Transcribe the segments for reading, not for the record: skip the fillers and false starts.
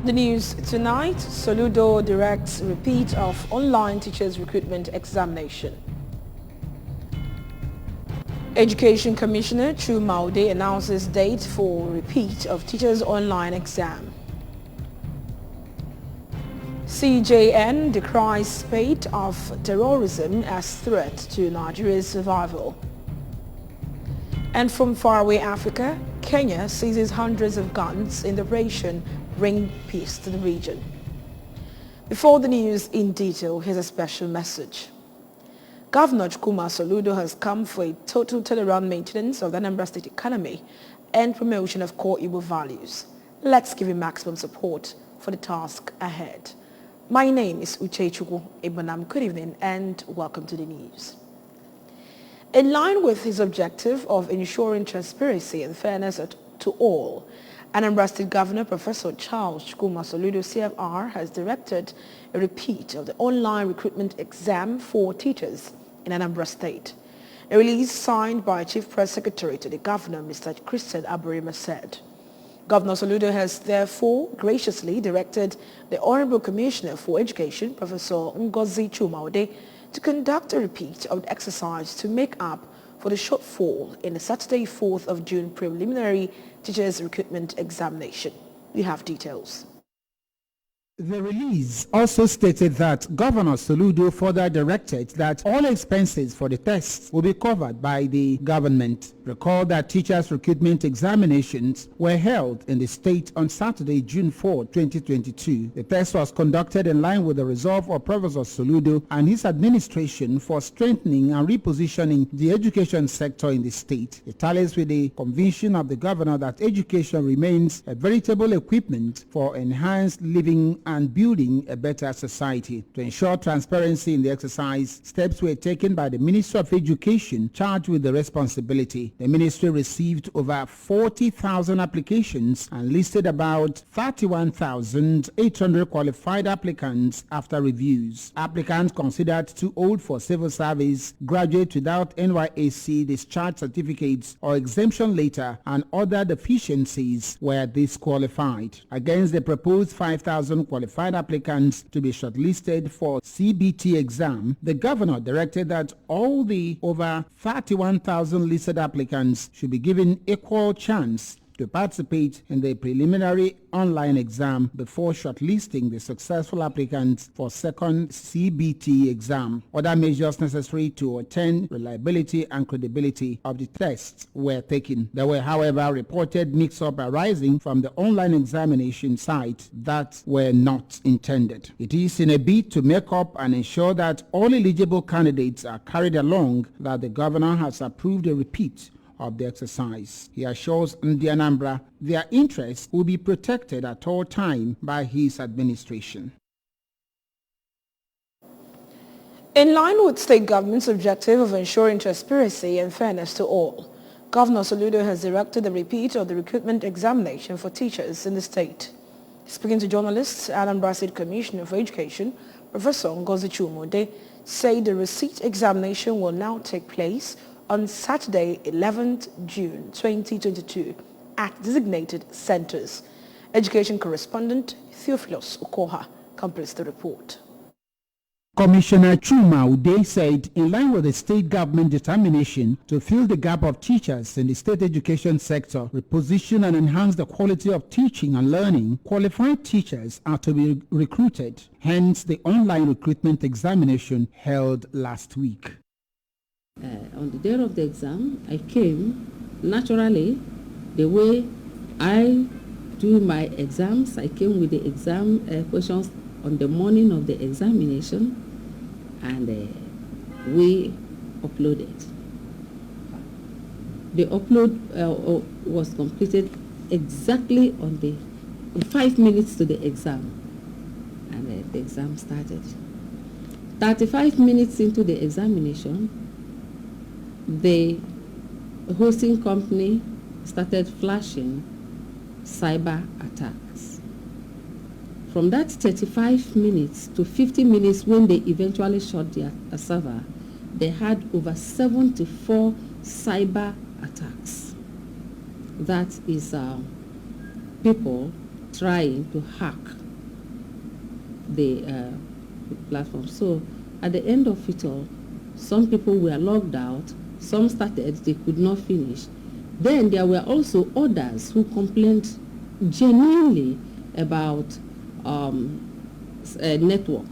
The news tonight, Soludo directs repeat of online teachers recruitment examination. Education Commissioner Chu Maude announces date for repeat of teachers online exam. CJN decries spate of terrorism as threat to Nigeria's survival. And from faraway Africa, Kenya seizes hundreds of guns in the operation Bring Peace to the region. Before the news in detail, here's a special message. Governor Chukwuma Soludo has come for a total turnaround maintenance of the Anambra State economy and promotion of core Igbo values. Let's give him maximum support for the task ahead. My name is Uchechukwu Ibonam. Good evening and welcome to the news. In line with his objective of ensuring transparency and fairness to all, Anambra State Governor Professor Charles Chukwuma Soludo CFR has directed a repeat of the online recruitment exam for teachers in Anambra State. A release signed by Chief Press Secretary to the Governor, Mr. Christian Aburima, said, Governor Soludo has therefore graciously directed the Honorable Commissioner for Education, Professor Ngozi Chumaude, to conduct a repeat of the exercise to make up for the shortfall in the Saturday 4th of June preliminary teachers recruitment examination. We have details. The release also stated that Governor Soludo further directed that all expenses for the tests will be covered by the government. Recall that teachers' recruitment examinations were held in the state on Saturday, June 4, 2022. The test was conducted in line with the resolve of Professor Soludo and his administration for strengthening and repositioning the education sector in the state. It tallies with the conviction of the governor that education remains a veritable equipment for enhanced living and building a better society. To ensure transparency in the exercise, steps were taken by the Ministry of Education charged with the responsibility. The ministry received over 40,000 applications and listed about 31,800 qualified applicants after reviews. Applicants considered too old for civil service, graduate without NYSC discharge certificates or exemption letter, and other deficiencies were disqualified. Against the proposed 5,000 qualified applicants to be shortlisted for CBT exam, the governor directed that all the over 31,000 listed applicants should be given equal chance to participate in the preliminary online exam before shortlisting the successful applicants for second CBT exam. Other measures necessary to attain reliability and credibility of the tests were taken. There were, however, reported mix-up arising from the online examination site that were not intended. It is in a bid to make up and ensure that all eligible candidates are carried along that the governor has approved a repeat of the exercise. He assures the Anambra their interests will be protected at all time by his administration. In line with state government's objective of ensuring transparency and fairness to all, Governor Soludo has directed the repeat of the recruitment examination for teachers in the state. Speaking to journalists, Anambra State Commissioner for Education, Professor Ngozi Chumaude, said the receipt examination will now take place on Saturday, 11th June 2022 at designated centers. Education correspondent Theophilus Okoha completes the report. Commissioner Chumaude said, in line with the state government determination to fill the gap of teachers in the state education sector, reposition and enhance the quality of teaching and learning, qualified teachers are to be recruited. Hence, the online recruitment examination held last week. On the day of the exam, I came naturally the way I do my exams. I came with the exam questions on the morning of the examination, and we uploaded. The upload was completed exactly on in 5 minutes to the exam, and the exam started. 35 minutes into the examination, the hosting company started flashing cyber attacks. From that 35 minutes to 50 minutes when they eventually shut their server, they had over 74 cyber attacks. That is people trying to hack the platform. So at the end of it all, some people were logged out, some started, they could not finish. Then there were also others who complained genuinely about network.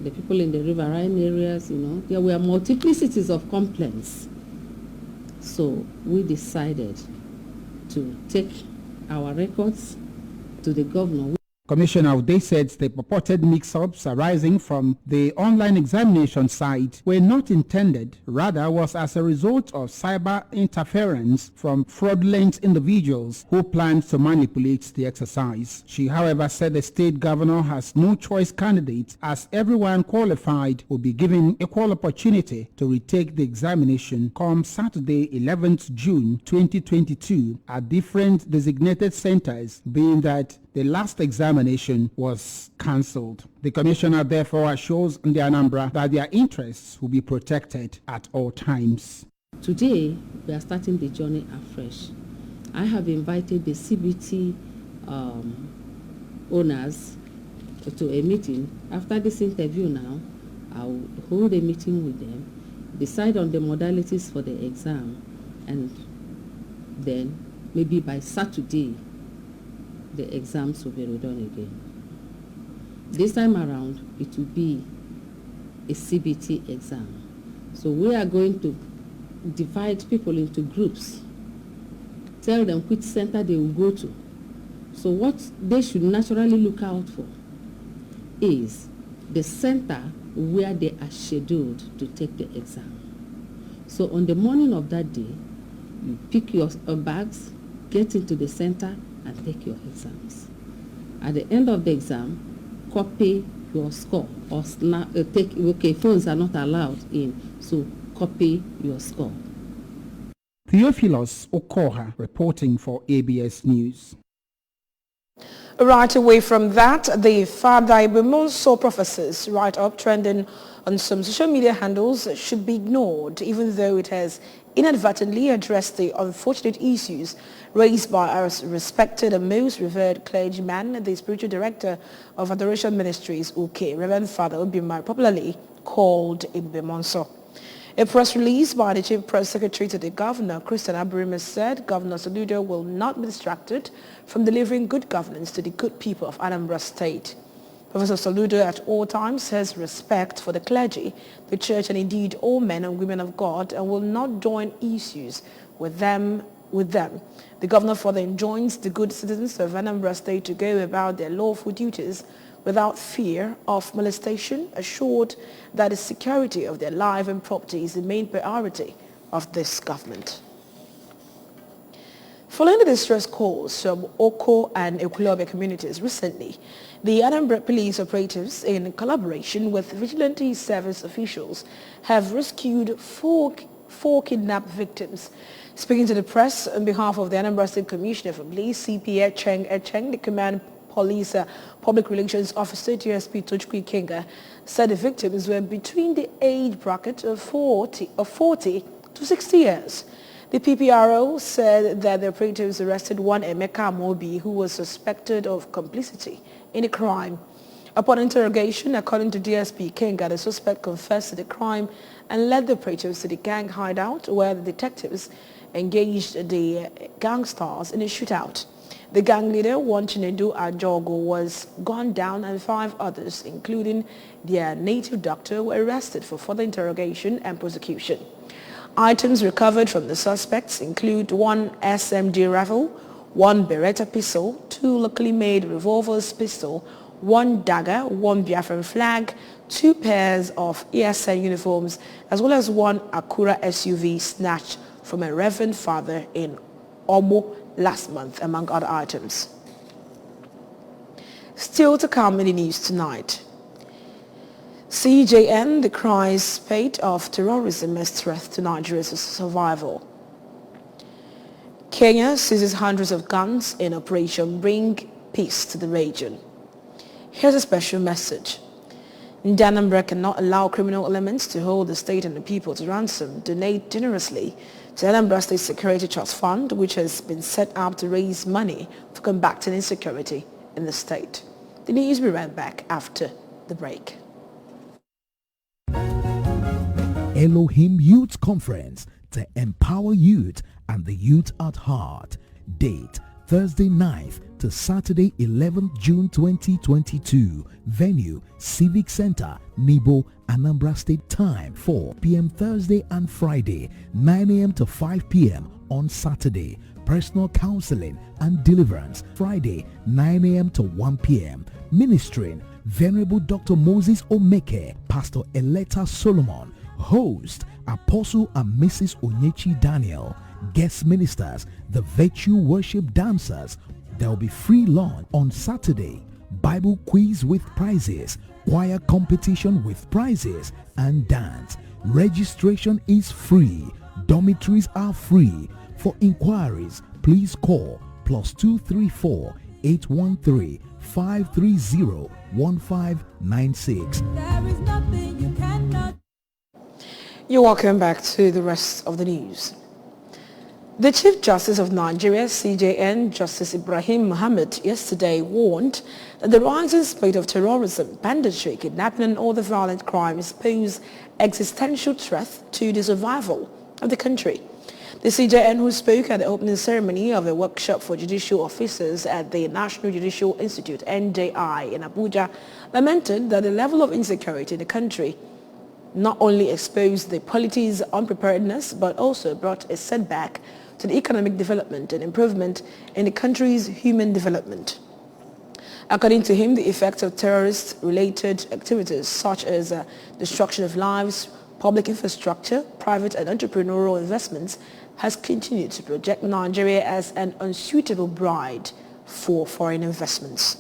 The people in the riverine areas, there were multiplicities of complaints. So we decided to take our records to the governor. Commissioner Ude said the purported mix-ups arising from the online examination site were not intended, rather was as a result of cyber interference from fraudulent individuals who planned to manipulate the exercise. She, however, said the state governor has no choice candidate as everyone qualified will be given equal opportunity to retake the examination come Saturday 11th June 2022 at different designated centers, being that the last examination was cancelled. The commissioner therefore assures the Anambra that their interests will be protected at all times. Today, we are starting the journey afresh. I have invited the CBT owners to a meeting. After this interview now, I'll hold a meeting with them, decide on the modalities for the exam, and then maybe by Saturday, the exams will be redone again. This time around, it will be a CBT exam. So we are going to divide people into groups, tell them which center they will go to. So what they should naturally look out for is the center where they are scheduled to take the exam. So on the morning of that day, you pick your bags, get into the center, and take your exams. At the end of the exam, copy your score or phones are not allowed in, so copy your score. Theophilus Okoha reporting for ABS News. Right away from that, the Father Ibemonso prophecies write-up trending on some social media handles should be ignored, even though it has inadvertently addressed the unfortunate issues raised by our respected and most revered clergyman, the spiritual director of Adoration Ministries, UK, Reverend Father Obimar, popularly called Ibemonso. A press release by the Chief Press Secretary to the Governor, Christian Aburime, said Governor Soludo will not be distracted from delivering good governance to the good people of Anambra State. Professor Soludo at all times has respect for the clergy, the church, and indeed all men and women of God, and will not join issues with them. The governor further enjoins the good citizens of Anambra State to go about their lawful duties without fear of molestation, assured that the security of their life and property is the main priority of this government. Following the distress calls from Oko and Ekulobe communities recently, the Anambra police operatives, in collaboration with vigilante service officials, have rescued four kidnapped victims. Speaking to the press on behalf of the Anambra State Commissioner for Police, CP Echeng, the Command Police Public Relations Officer, DSP Tochukwu Ikenga, said the victims were between the age bracket of 40 to 60 years. The PPRO said that the operatives arrested one Emeka Amobi, who was suspected of complicity in the crime. Upon interrogation, according to DSP Ikenga, the suspect confessed to the crime and led the operatives to the gang hideout, where the detectives engaged the gangsters in a shootout. The gang leader, Chinedu Ajogo, was gunned down and 5 others, including their native doctor, were arrested for further interrogation and prosecution. Items recovered from the suspects include 1 SMG rifle, 1 Beretta pistol, 2 locally made revolvers pistol, 1 dagger, 1 Biafran flag, 2 pairs of ESN uniforms, as well as 1 Acura SUV snatched from a Reverend Father in Omo last month, among other items. Still to come in the news tonight. CJN decries spate of terrorism as threat to Nigeria's survival. Kenya seizes hundreds of guns in Operation Bring Peace to the region. Here's a special message. Anambra cannot allow criminal elements to hold the state and the people to ransom. Donate generously The Anambra State Security Trust Fund, which has been set up to raise money for combating insecurity in the state. The news will be right back after the break. Elohim Youth Conference to empower youth and the youth at heart. Date Thursday 9th to Saturday 11th June 2022. Venue Civic Center, Nibo, Anambra State. Time 4 p.m. Thursday and Friday, 9 a.m. to 5 p.m. on Saturday. Personal counseling and deliverance Friday 9 a.m. to 1 p.m. Ministering Venerable Dr. Moses Omeke, Pastor Eleta Solomon. Host Apostle and Mrs. Onyechi Daniel. Guest ministers the Virtue Worship Dancers. There will be free lunch on Saturday, Bible quiz with prizes, choir competition with prizes, and dance. Registration is free. Dormitories are free. For inquiries, please call +234 813 530 1596. There is nothing you cannot. You're welcome back to the rest of the news. The Chief Justice of Nigeria, CJN, Justice Ibrahim Muhammad, yesterday warned that the rising spate of terrorism, banditry, kidnapping and other violent crimes pose existential threat to the survival of the country. The CJN, who spoke at the opening ceremony of a workshop for judicial officers at the National Judicial Institute, NJI, in Abuja, lamented that the level of insecurity in the country not only exposed the polity's unpreparedness, but also brought a setback to the economic development and improvement in the country's human development. According to him, the effects of terrorist-related activities such as destruction of lives, public infrastructure, private and entrepreneurial investments has continued to project Nigeria as an unsuitable bride for foreign investments.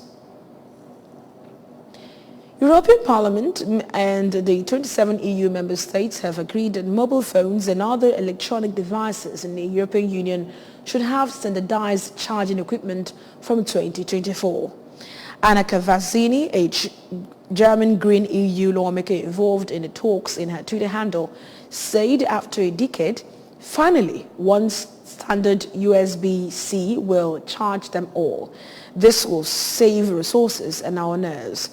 European Parliament and the 27 EU member states have agreed that mobile phones and other electronic devices in the European Union should have standardized charging equipment from 2024. Annika Vazzini, a German Green EU lawmaker involved in the talks, in her Twitter handle, said after a decade, finally, one standard USB-C will charge them all. This will save resources and our nerves.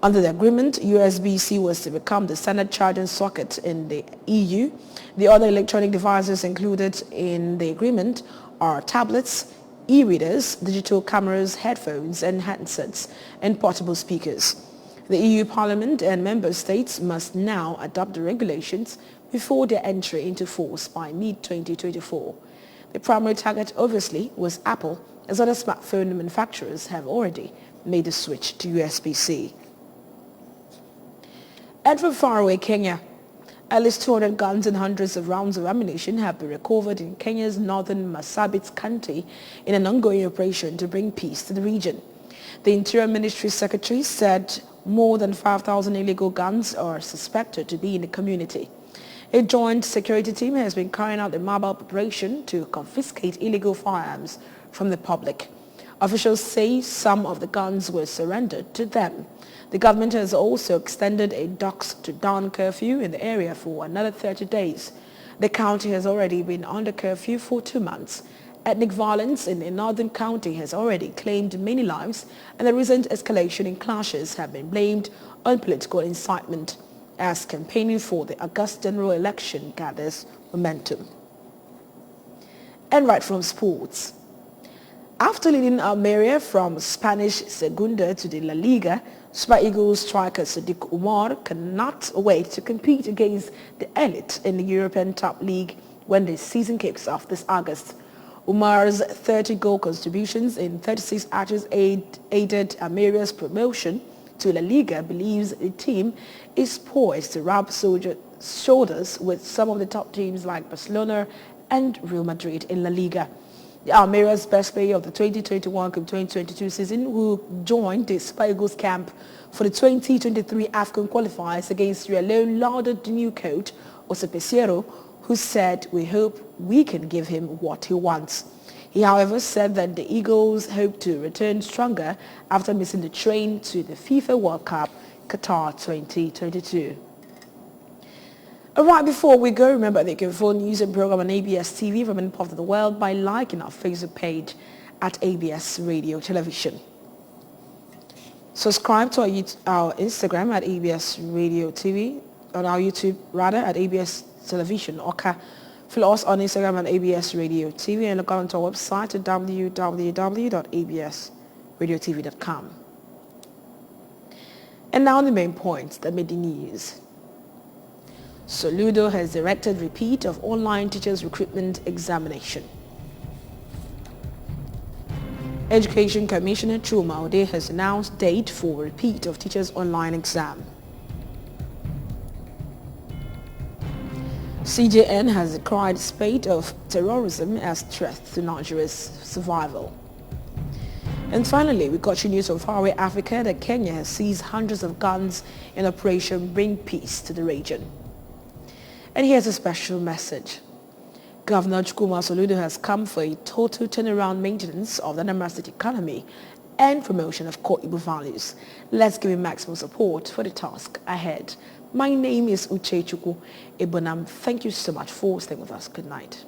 Under the agreement, USB-C was to become the standard charging socket in the EU. The other electronic devices included in the agreement are tablets, e-readers, digital cameras, headphones and handsets, and portable speakers. The EU Parliament and member states must now adopt the regulations before their entry into force by mid-2024. The primary target, obviously, was Apple, as other smartphone manufacturers have already made the switch to USB-C. And from faraway Kenya, at least 200 guns and hundreds of rounds of ammunition have been recovered in Kenya's northern Marsabit County in an ongoing operation to bring peace to the region. The Interior Ministry Secretary said more than 5,000 illegal guns are suspected to be in the community. A joint security team has been carrying out a mobile operation to confiscate illegal firearms from the public. Officials say some of the guns were surrendered to them. The government has also extended a dusk to dawn curfew in the area for another 30 days. The county has already been under curfew for 2 months. Ethnic violence in the northern county has already claimed many lives, and the recent escalation in clashes have been blamed on political incitement as campaigning for the August general election gathers momentum. And right from sports. After leading Almeria from Spanish Segunda to the La Liga, Super Eagles striker Sadiq Umar cannot wait to compete against the elite in the European top league when the season kicks off this August. Umar's 30-goal contributions in 36 matches aided Almeria's promotion to La Liga. Believes the team is poised to rub shoulders with some of the top teams like Barcelona and Real Madrid in La Liga. The Almeria's best player of the 2021-2022 season, who joined the Super Eagles camp for the 2023 AFCON qualifiers against Sierra Leone, lauded the new coach, Jose Peseiro, who said, "We hope we can give him what he wants." He, however, said that the Eagles hope to return stronger after missing the train to the FIFA World Cup Qatar 2022. Right before we go, remember that you can follow news and program on ABS TV from any part of the world by liking our Facebook page at ABS Radio Television. Subscribe to our Instagram at ABS Radio TV, on our YouTube rather at ABS Television. Okay. Follow us on Instagram at ABS Radio TV and log on to our website at www.absradiotv.com. And now the main points that made the news. Soludo has directed repeat of online teachers recruitment examination. Education Commissioner Chuma Ode has announced date for repeat of teachers online exam. CJN has decried spate of terrorism as threat to Nigeria's survival. And finally, we got you news from faraway Africa that Kenya has seized hundreds of guns in Operation Bring Peace to the region. And here's a special message. Governor Chukwuma Soludo has come for a total turnaround maintenance of the Anambra State economy and promotion of core Igbo values. Let's give him maximum support for the task ahead. My name is Uche Chukwu Ebonam. Thank you so much for staying with us. Good night.